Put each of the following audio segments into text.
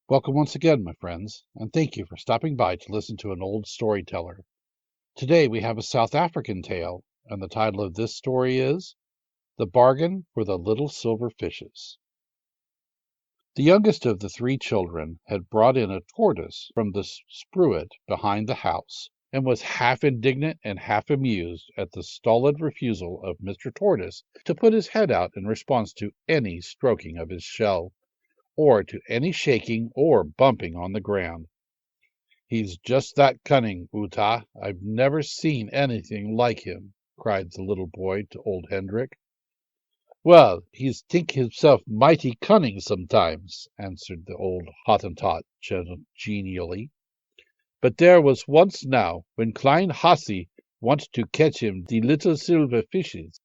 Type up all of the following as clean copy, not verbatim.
Welcome once again, my friends, and thank you for stopping by to listen to an old storyteller. Today we have a South African tale, and the title of this story is The Bargain for the Little Silver Fishes. The youngest of the three children had brought in a tortoise from the spruit behind the house, and was half indignant and half amused at the stolid refusal of Mr. Tortoise to put his head out in response to any stroking of his shell, or to any shaking or bumping on the ground. "He's just that cunning, Uta. I've never seen anything like him," cried the little boy to old Hendrik. "Well, he's think himself mighty cunning sometimes," answered the old Hottentot genially. "But there was once now, when Klein Hassie wanted to catch him the little silver fishes."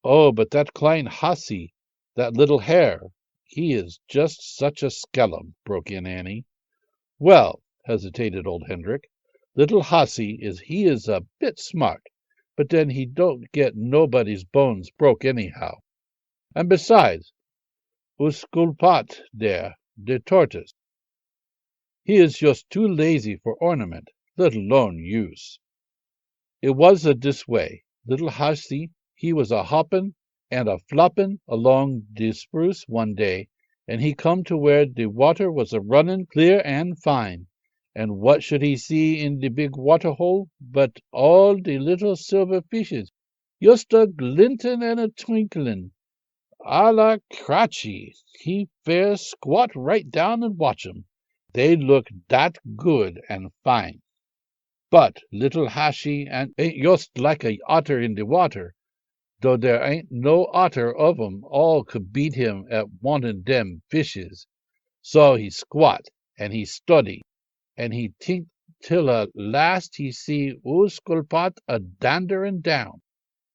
"Oh, but that Klein Hassie, that little hare, he is just such a skellum," broke in Annie. "Well," hesitated old Hendrik, "little Hassie is a bit smart, but then he don't get nobody's bones broke anyhow. And besides, Usculpat there, the tortoise, he is just too lazy for ornament, let alone use. It was a this way. Little Hassie, he was a hoppin' and a floppin' along de spruce one day, and he come to where de water was a runnin' clear and fine. And what should he see in the big water hole but all the little silver fishes, just a glintin' and a twinklin'. A la Cratchy, he fair squat right down and watch 'em. They look that good and fine. But little Hashy ain't just like a otter in the water, though there ain't no otter of 'em all could beat him at wantin' dem fishes. So he squat, and he study, and he think till at last he see Ooskulpat a danderin' down,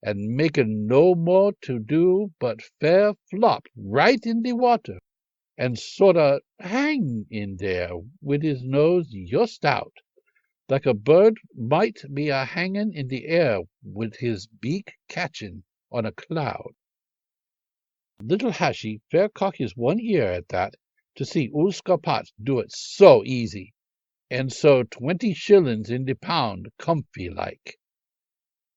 and makin' no more to do but fair flop right in the water, and sorter hang in there wid his nose just out, like a bird might be a hangin' in the air wid his beak catchin' on a cloud. Little Hashy fair cock his one ear at that, to see Ooskulpat do it so easy, and so 20 shillings in the pound, comfy like.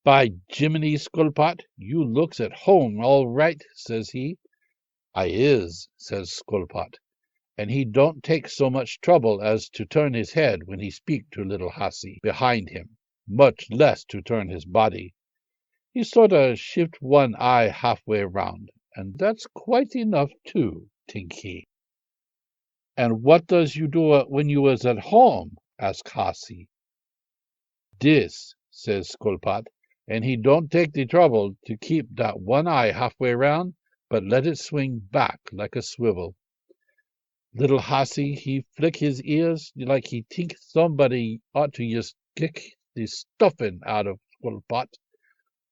"By Jiminy, Skulpat, you looks at home all right," says he. "I is," says Skulpat, and he don't take so much trouble as to turn his head when he speak to little Hassie behind him, much less to turn his body. He sorter shift one eye halfway round, and that's quite enough too, think he. "And what does you do when you was at home?" asked Hassie. "Dis," says Skulpat, and he don't take the trouble to keep that one eye halfway round, but let it swing back like a swivel. Little Hassie, he flick his ears like he think somebody ought to just kick the stuffin' out of Skulpat.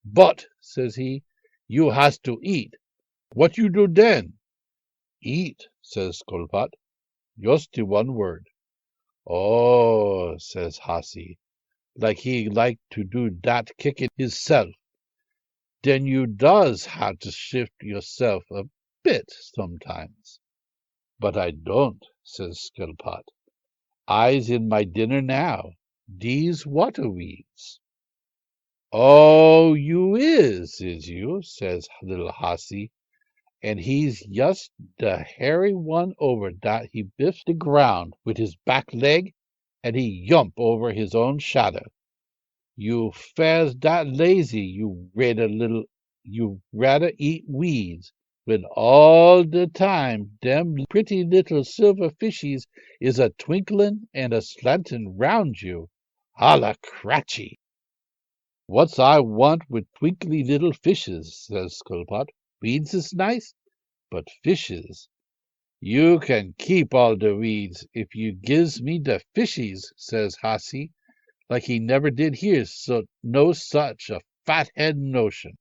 "But," says he, "you has to eat. What you do den?" "Eat," says Skulpat, just the one word. "Oh," says Hassie, like he like to do dat kickin' hisself. "Den you does have to shift yourself a bit sometimes." "But I don't," says Skulpat. "I's in my dinner now, dese water weeds." "Oh, you is you?" says little Hassie, and he's just the hairy one over dat he biffs the ground wid his back leg, and he yump over his own shadder. "You fares dat lazy, you rather eat weeds, when all de time dem pretty little silver fishies is a twinklin' and a slantin' round you. Holla cratchy!" "What's I want wid twinkly little fishes?" says Skulpat. "Weeds is nice, but fishes. You can keep all de weeds if you gives me de fishies," says Hassie, like he never did hear no such a fathead notion.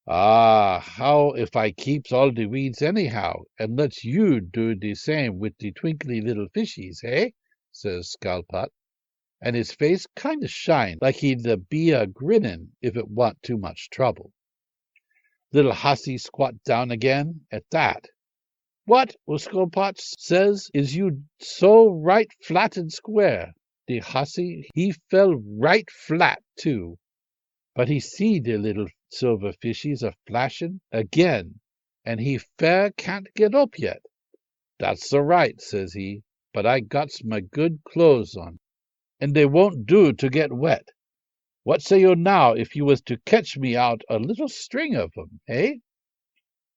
"Ah, how if I keeps all de weeds anyhow, and lets you do de same wid de twinkly little fishies, eh?" says Skulpat, and his face kind of shine like he'd be a grinnin' if it wa'n't too much trouble. Little Hassie squat down again at that, What Uskolpot says is you so right flat and square. The hussy, he fell right flat, too. But he see the little silver fishies a flashing again, and he fair can't get up yet. That's so right, says he, but I gots my good clothes on, and they won't do to get wet. What say you now if you was to catch me out a little string of 'em, eh?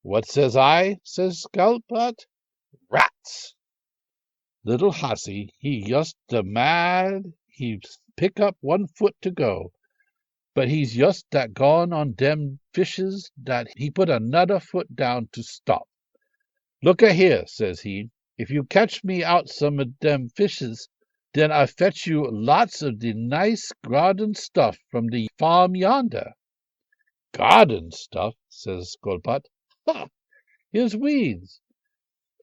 What says I? Says Skulpot. Rats! Little hussy, he just the mad, he pick up one foot to go, but he's just that gone on dem fishes that he put another foot down to stop. Look a here, says he, if you catch me out some of dem fishes, then I fetch you lots of the nice garden stuff from the farm yonder. Garden stuff, says Skulpot. Ha! Here's weeds.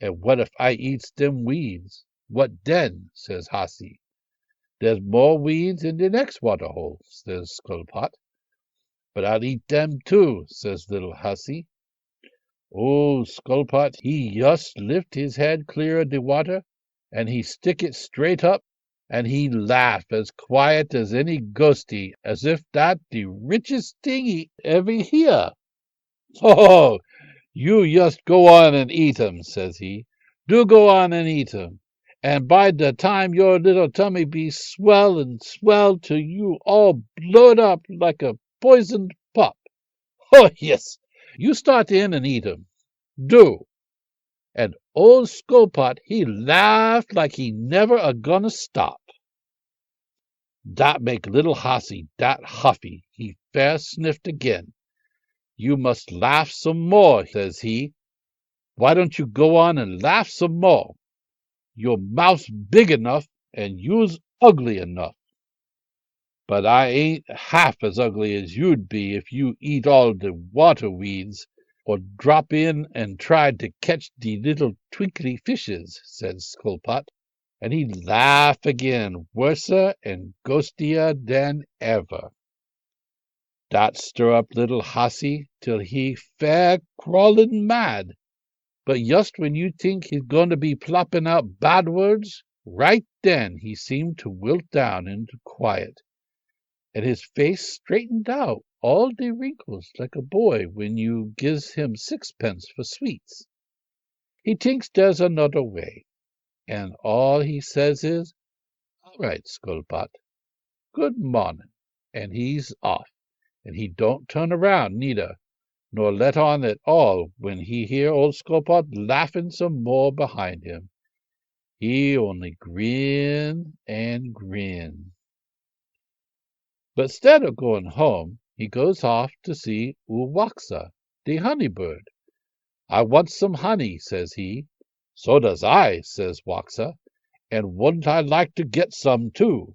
And what if I eats them weeds? What then? Says Hussy. There's more weeds in the next water hole, says Skulpot. But I'll eat them too, says little Hussy. Oh, Skulpot, he just lift his head clear of the water, and he stick it straight up, and he laugh as quiet as any ghosty, as if that the richest thing he ever hear. Oh, you just go on and eat 'em, says he. Do go on and eat 'em. And by the time your little tummy be swell and swell till you all blowed up like a poisoned pup. Oh, yes, you start in and eat 'em. Do. And old Skulpot, he laughed like he never a-gonna stop. Dat make little Hussy dat huffy. He fair sniffed again. You must laugh some more, says he. Why don't you go on and laugh some more? Your mouth's big enough, and you's ugly enough. But I ain't half as ugly as you'd be if you eat all the water weeds, or drop in and tried to catch the little twinkly fishes, said Skulpot, and he laughed again, worser and ghostier than ever. Dat stir up little Hussy till he fair crawlin' mad. But just when you think he's going to be plopping out bad words, right then he seemed to wilt down into quiet, and his face straightened out, all the wrinkles like a boy when you gives him sixpence for sweets. He thinks there's another way, and all he says is, all right, Skulpot, good morning, and he's off, and he don't turn around neither, nor let on at all when he hear old Skulpot laughing some more behind him. He only grin and grin. But instead of going home, he goes off to see Uwaksa, the honey bird. I want some honey, says he. So does I, says Waksa, and wouldn't I like to get some too?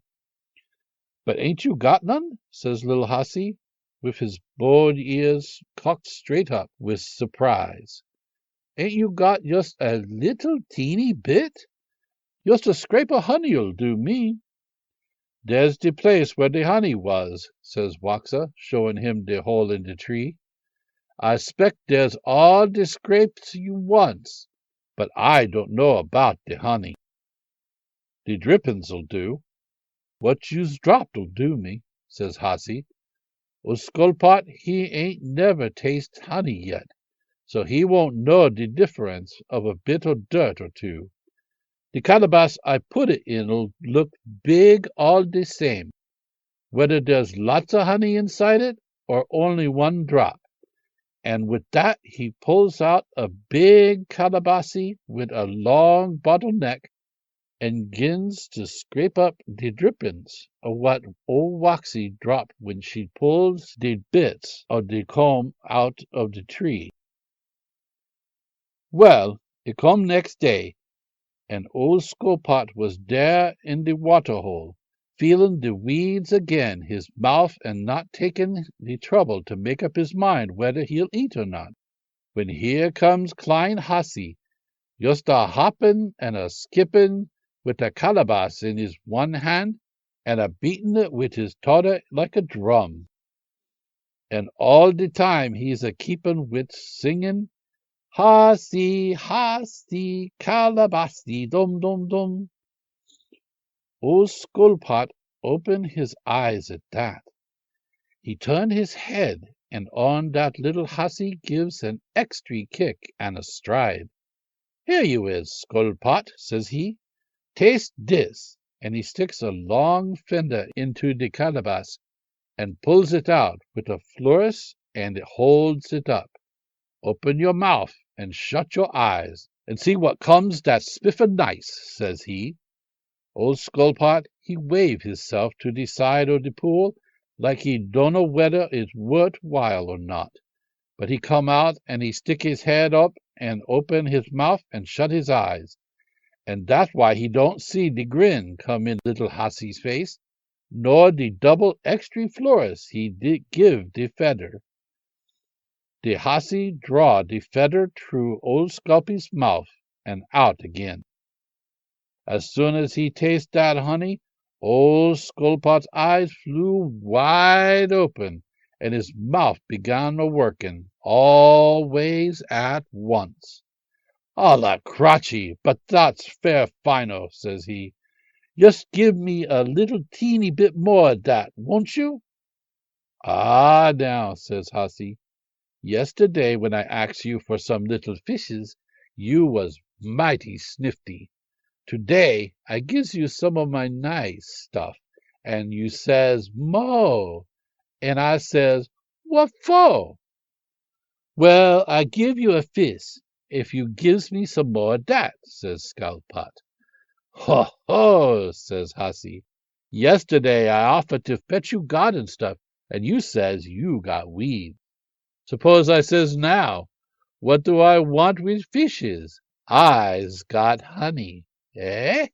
But ain't you got none? Says little Hussy, with his broad ears cocked straight up with surprise. Ain't you got just a little teeny bit? Just a scrape of honey'll do me. There's the place where the honey was, says Waksa, showing him the hole in the tree. I spect there's all the scrapes you wants, but I don't know about the honey. The drippin's'll do. What you's dropped'll do me, says Hussy. Skulpot, he ain't never tasted honey yet, so he won't know the difference of a bit of dirt or two. The calabash I put it in'll look big all the same, whether there's lots of honey inside it or only one drop. And with that he pulls out a big calabash with a long bottle neck and begins to scrape up the drippings of what old Waxy dropped when she pulls the bits of the comb out of the tree. Well, it come next day, and old Skulpot was there in the water-hole, feeling the weeds again his mouth and not taking the trouble to make up his mind whether he'll eat or not, when here comes Klein Hussy, just a hopping and a skipping with a calabash in his one hand and a beating it with his todder like a drum. And all the time he's a keeping wit singing, Hussy, hussy, calabassy, dum dum dum. Old Skullpot opened his eyes at that. He turned his head, and on that little hussy gives an extra kick and a stride. "Here you is, Skullpot," says he. "Taste dis," and he sticks a long finger into the calabash and pulls it out with a flourish, and it holds it up. "Open your mouth and shut your eyes, and see what comes that spiffin nice," says he. Old Skullpot he wave hisself to the side o' the pool, like he dunno whether it's worth while or not. But he come out, and he stick his head up, and open his mouth and shut his eyes, and that's why he don't see the grin come in little Hussy's face, nor the double extra flourish he did give the feather. The Hussy draw the feather through old Sculpy's mouth and out again. As soon as he taste that honey, old Skullpot's eyes flew wide open, and his mouth began a working, all ways at once. "Allah crotchy, but that's fair fino," says he. "Just give me a little teeny bit more of that, won't you?" "Ah, now," says Hussy, "yesterday when I asked you for some little fishes, you was mighty snifty. Today I gives you some of my nice stuff, and you says, 'Mo,' and I says, 'What for?' Well, I give you a fish if you gives me some more of that," says Skullpot. "Ho, ho," says Hussy. "Yesterday I offered to fetch you garden stuff, and you says you got weeds. Suppose I says now, what do I want with fishes? I's got honey. Eh?"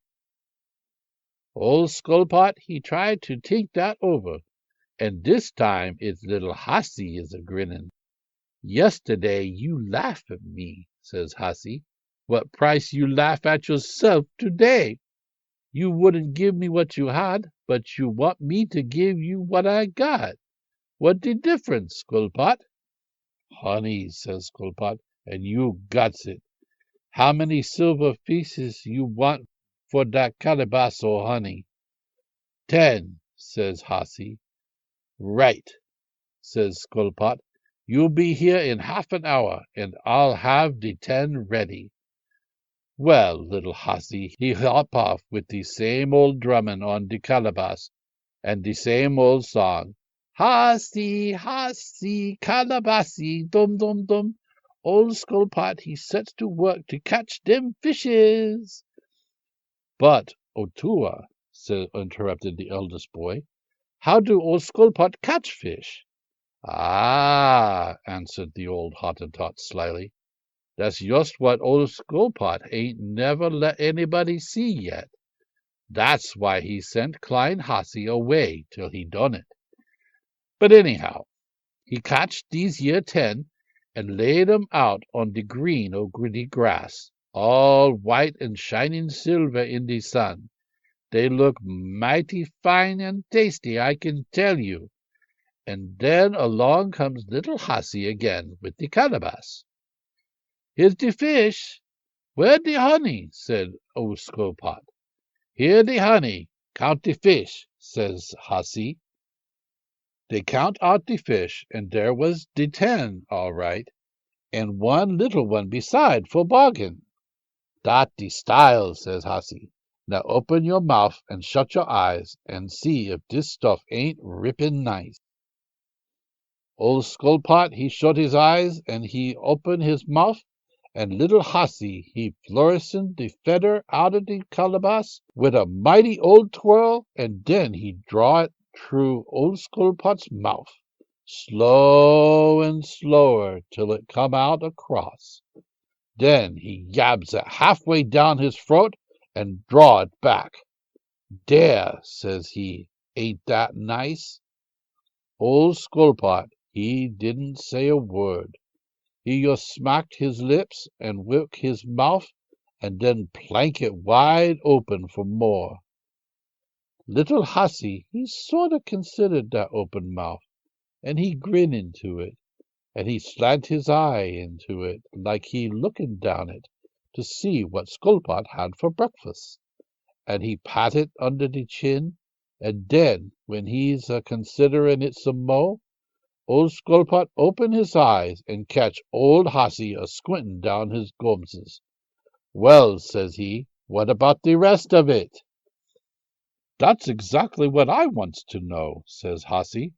Old Skullpot he tried to think that over, and this time it's little Hussy is a grinning. "Yesterday you laugh at me," says Hussy. "What price you laugh at yourself today? You wouldn't give me what you had, but you want me to give you what I got. What the difference, Skullpot?" "Honey," says Skullpot, "and you guts it. How many silver pieces you want for that calabash o' honey?" "10," says Hussy. "Right," says Skullpot. "You'll be here in half an hour, and I'll have the 10 ready." Well, little Hussy he hop off with the same old drumming on the calabash, and the same old song, "Hussy, Hussy, calabassy, dum dum dum." Old Skullpot he sets to work to catch them fishes. "But, Otua," interrupted the eldest boy, "how do old Skullpot catch fish?" "Ah," answered the old Hottentot slyly, "that's just what old Skullpot ain't never let anybody see yet. That's why he sent Klein Hussy away till he done it. But anyhow, he catched these year 10 and laid 'em out on the green o' gritty grass, all white and shining silver in the sun. They look mighty fine and tasty, I can tell you. And then along comes little Hussy again with the calabash. "Here's the fish. Where the honey?" said old Skullpot. "Here the honey. Count the fish," says Hussy. They count out the fish, and there was the 10, all right, and one little one beside for bargain. "Dat the style," says Hussy. "Now open your mouth and shut your eyes, and see if this stuff ain't rippin' nice." Old Skullpot he shut his eyes, and he opened his mouth, and little Hussy he flourished the feather out of the calabash with a mighty old twirl, and then he draw it through old Skullpot's mouth, slow and slower till it come out across. Then he yabs it halfway down his throat and draw it back. "There," says he, "ain't that nice?" Old Skullpot he didn't say a word. He just smacked his lips and worked his mouth, and then plank it wide open for more. Little Hussy he sort of considered that open mouth, and he grinned into it, and he slant his eye into it like he looking down it to see what Skulpot had for breakfast. And he pat it under the chin, and den, when he's a-considerin' it some mo', old Skulpot open his eyes and catch old Hussy a-squintin' down his gumses. "Well," says he, "what about the rest of it?" "That's exactly what I wants to know," says Hussy.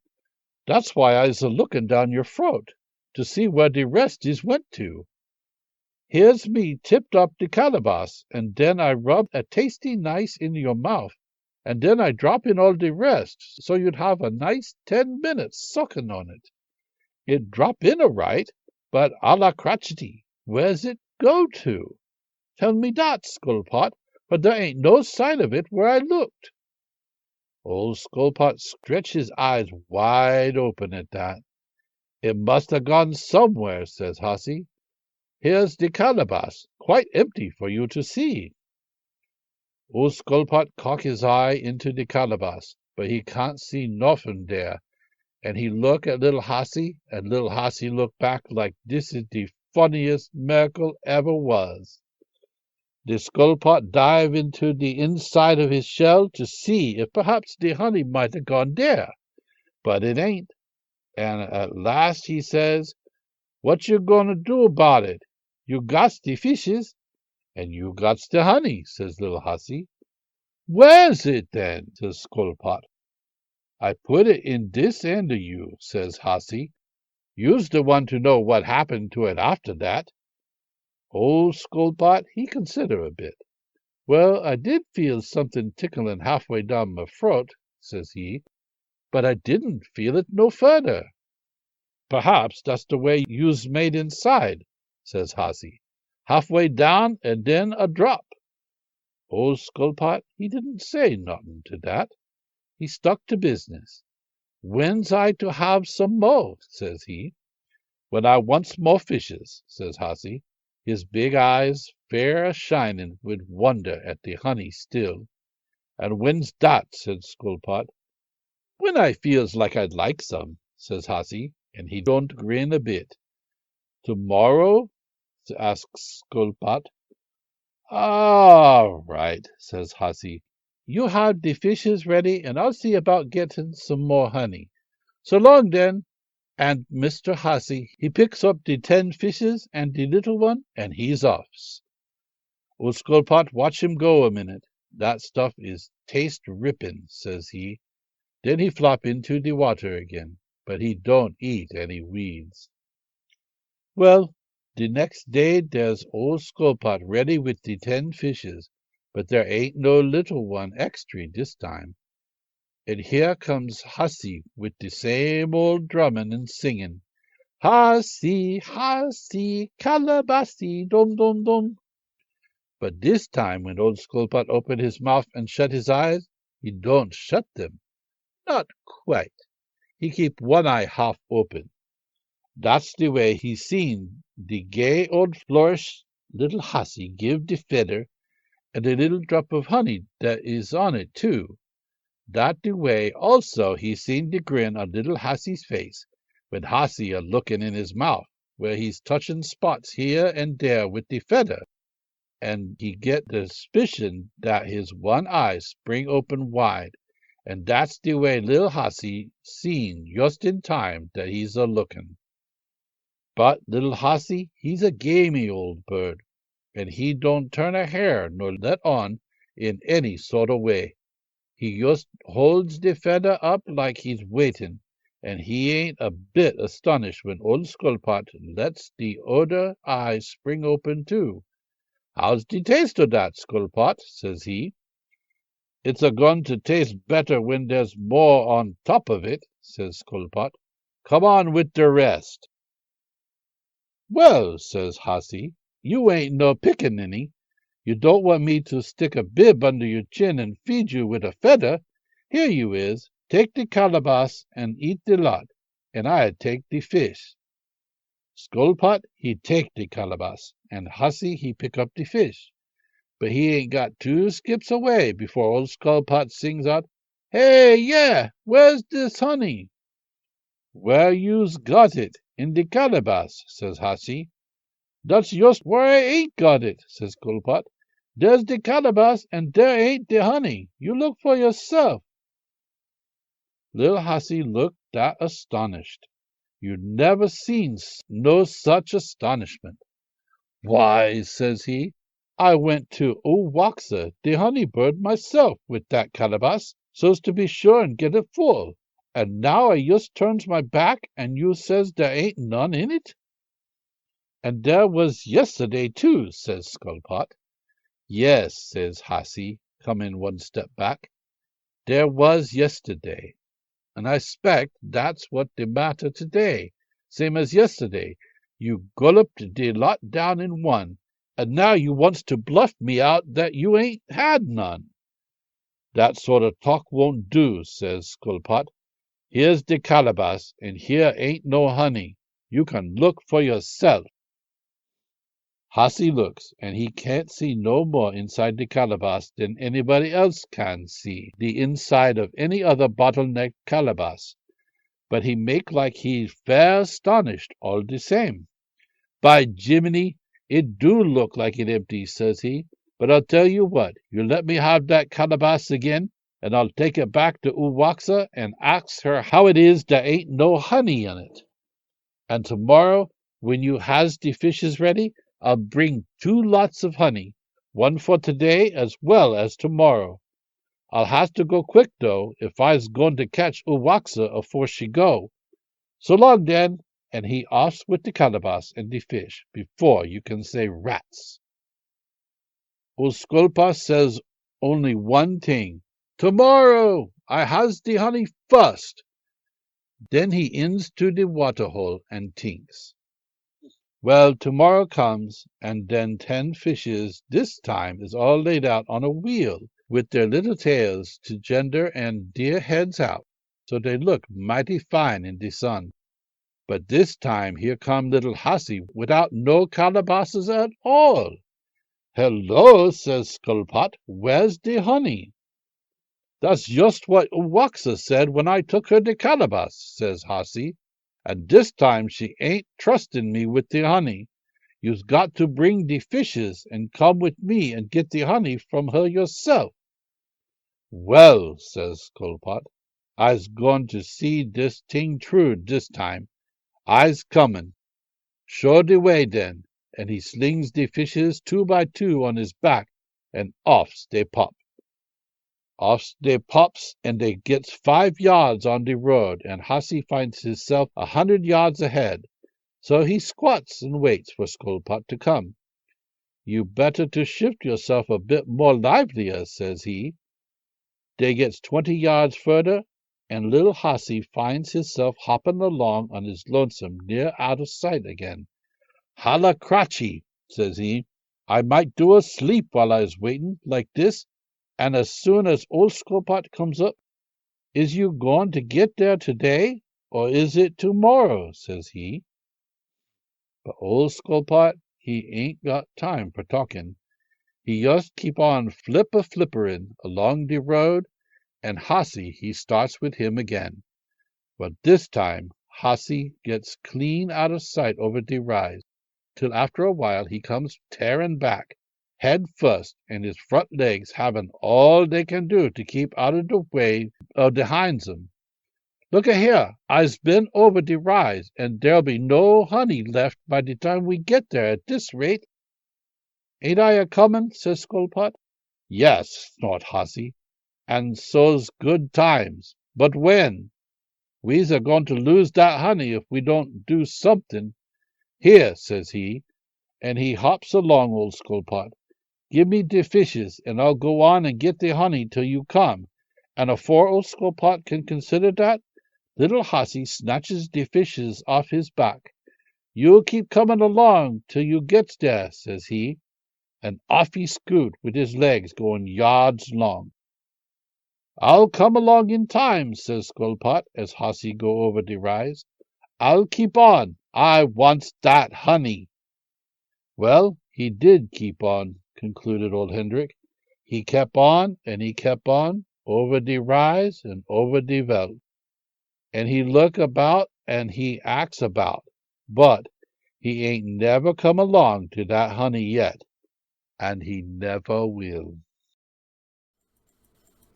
"That's why I's a-lookin' down your throat, to see where the rest is went to. Here's me tipped up the calabash, and den I rub a tasty nice in your mouth, and den I drop in all the rest, so you'd have a nice 10 minutes suckin' on it. It drop in all right, but a la crotchety, where's it go to? Tell me that, Skulpot, for there ain't no sign of it where I looked." Old Skulpot stretched his eyes wide open at that. "It must have gone somewhere," says Hussy. "Here's the calabash, quite empty for you to see." Old Skulpot cock his eye into the calabash, but he can't see nothing there, and he look at little Hussy, and little Hussy look back like this is the funniest miracle ever was. The Skulpot dive into the inside of his shell to see if perhaps the honey might have gone there, but it ain't, and at last he says, "What you gonna do about it? You gots the fishes, and you gots the honey," says little Hussy. "Where's it then?" says Skulpot. "I put it in this end of you," says Hussy. "You's the one to know what happened to it after that." Old Skulpot, he consider a bit. "Well, I did feel something ticklin' halfway down my throat," says he, "but I didn't feel it no further." "Perhaps that's the way you's made inside," says Hussy. "Halfway down and then a drop." Old Skulpot, he didn't say nothin' to that. He stuck to business. "When's I to have some mo'?" says he. "When I wants more fishes," says Hussy, his big eyes fair a-shinin' wid wonder at the honey still. "And when's dat?" said Skulpot. "When I feels like I'd like some," says Hussy, and he don't grin a bit. "Tomorrow?" asks Skulpot. "All right," says Hussy. "You have the fishes ready, and I'll see about getting some more honey. So long, then." And Mr. Hussy, he picks up the 10 fishes and the little one, and he's offs. Old Skulpot watch him go a minute. "That stuff is taste rippin'," says he. Then he flop into the water again, but he don't eat any weeds. Well, the next day there's old Skulpot ready with the 10 fishes, but there ain't no little one extry this time. And here comes Hussy with the same old drummin' and singin', "Hussy, Hussy, calabassy, dum dum dum." But this time when old Skulpot opened his mouth and shut his eyes, he don't shut them. Not quite. He keep one eye half open. That's the way he seen the gay old flourish little Hussy give the feather and the little drop of honey that is on it too. That the way also he seen the grin on little Hussy's face when Hussy a lookin' in his mouth, where he's touchin' spots here and there with the feather, and he get the suspicion that his one eye spring open wide, and that's the way little Hussy seen just in time that he's a lookin'. But little Hussy, he's a gamey old bird, and he don't turn a hair nor let on in any sort of way. He just holds the feather up like he's waitin', and he ain't a bit astonished when old Skulpot lets the oder eye spring open too. "How's the taste of that, Skulpot?" says he. "It's a-goin' to taste better when there's more on top of it," says Skulpot. "Come on with the rest." "Well," says Hussy, "you ain't no pickaninny. You don't want me to stick a bib under your chin and feed you with a feather. Here you is. Take the calabash and eat the lot, and I take the fish." Skulpot, he take the calabash, and Hussy, he pick up the fish. But he ain't got 2 skips away before old Skulpot sings out, "Hey, yeah, where's this honey?" "Where you's got it, in de calabash, says Hussy. That's just where I ain't got it, says Skulpot. There's the calabash, and there ain't the honey. You look for yourself. Little Hussy looked that astonished. You never seen no such astonishment. Why, says he, I went to Owaxa, the honey bird, myself with that calabash, so's to be sure and get it full. And now I just turns my back, and you says there ain't none in it? And there was yesterday, too, says Skulpot. Yes, says Hussy, comin' one step back. There was yesterday, and I s'pect that's what the matter today. Same as yesterday. You gulloped de lot down in one, and now you wants to bluff me out that you ain't had none. That sort of talk won't do, says Skulpot. Here's de calabash, and here ain't no honey. You can look for yourself. Hussy looks, and he can't see no more inside the calabash than anybody else can see the inside of any other bottle-necked calabash. But he make like he's fair astonished all the same. By Jiminy, it do look like it empty, says he. But I'll tell you what, you let me have that calabash again, and I'll take it back to Owaxa and ask her how it is there ain't no honey in it. And tomorrow, when you has the fishes ready, I'll bring 2 lots of honey, one for today as well as tomorrow. I'll have to go quick, though, if I's going to catch Owaxa afore she go. So long, then, and he offs with the calabash and the fish before you can say rats. Old Skulpa says only one thing. Tomorrow I has the honey first. Then he ins to the waterhole and thinks. Well, tomorrow comes, and then 10 fishes this time is all laid out on a wheel, with their little tails to gender and dear heads out, so they look mighty fine in the sun. But this time here come little Hussy without no calabashes at all. Hello, says Skulpot, where's the honey? That's just what Owaxa said when I took her the calabash, says Hussy. And this time she ain't trustin' me with the honey. You've got to bring the fishes and come with me and get the honey from her yourself. Well, says Skulpot, I's goin' to see this thing true this time. I's comin'. Show the way, then, and he slings the fishes 2 by 2 on his back, and offs they pop. Offs they pops, and they gets 5 yards on the road, and Hussy finds himself 100 yards ahead. So he squats and waits for Skulpot to come. You better to shift yourself a bit more livelier, says he. They gets 20 yards further, and little Hussy finds himself hopping along on his lonesome near out of sight again. Holla crotchy, says he. I might do a sleep while I was waiting like this, and as soon as old Skulpot comes up, is you going to get there today, or is it tomorrow, says he. But old Skulpot, he ain't got time for talking. He just keep on flipperin' along the road, and Hussy he starts with him again. But this time Hussy gets clean out of sight over the rise, till after a while he comes tearing back, head first, and his front legs having all they can do to keep out of the way of the hinds 'em. Look a here, I's been over the rise, and there'll be no honey left by the time we get there at this rate. Ain't I a-comin'? Says Skulpot. Yes, snort Hussy, and so's good times. But when? We's a-goin' to lose that honey if we don't do something. Here, says he, and he hops along old Skulpot. Give me the fishes, and I'll go on and get the honey till you come. And afore old Skulpot can consider that, little Hussy snatches the fishes off his back. You'll keep comin' along till you gets there, says he, and off he scoot with his legs going yards long. I'll come along in time, says Skulpot, as Hussy go over the rise. I'll keep on. I wants that honey. Well, he did keep on, concluded old Hendrik. He kept on, and he kept on, over the rise and over the veld. And he look about, and he acts about. but he ain't never come along to that honey yet, and he never will.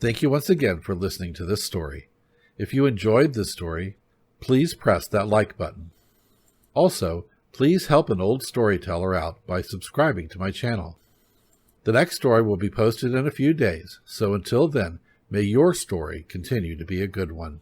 Thank you once again for listening to this story. If you enjoyed this story, please press that like button. Also, please help an old storyteller out by subscribing to my channel. The next story will be posted in a few days, so until then, may your story continue to be a good one.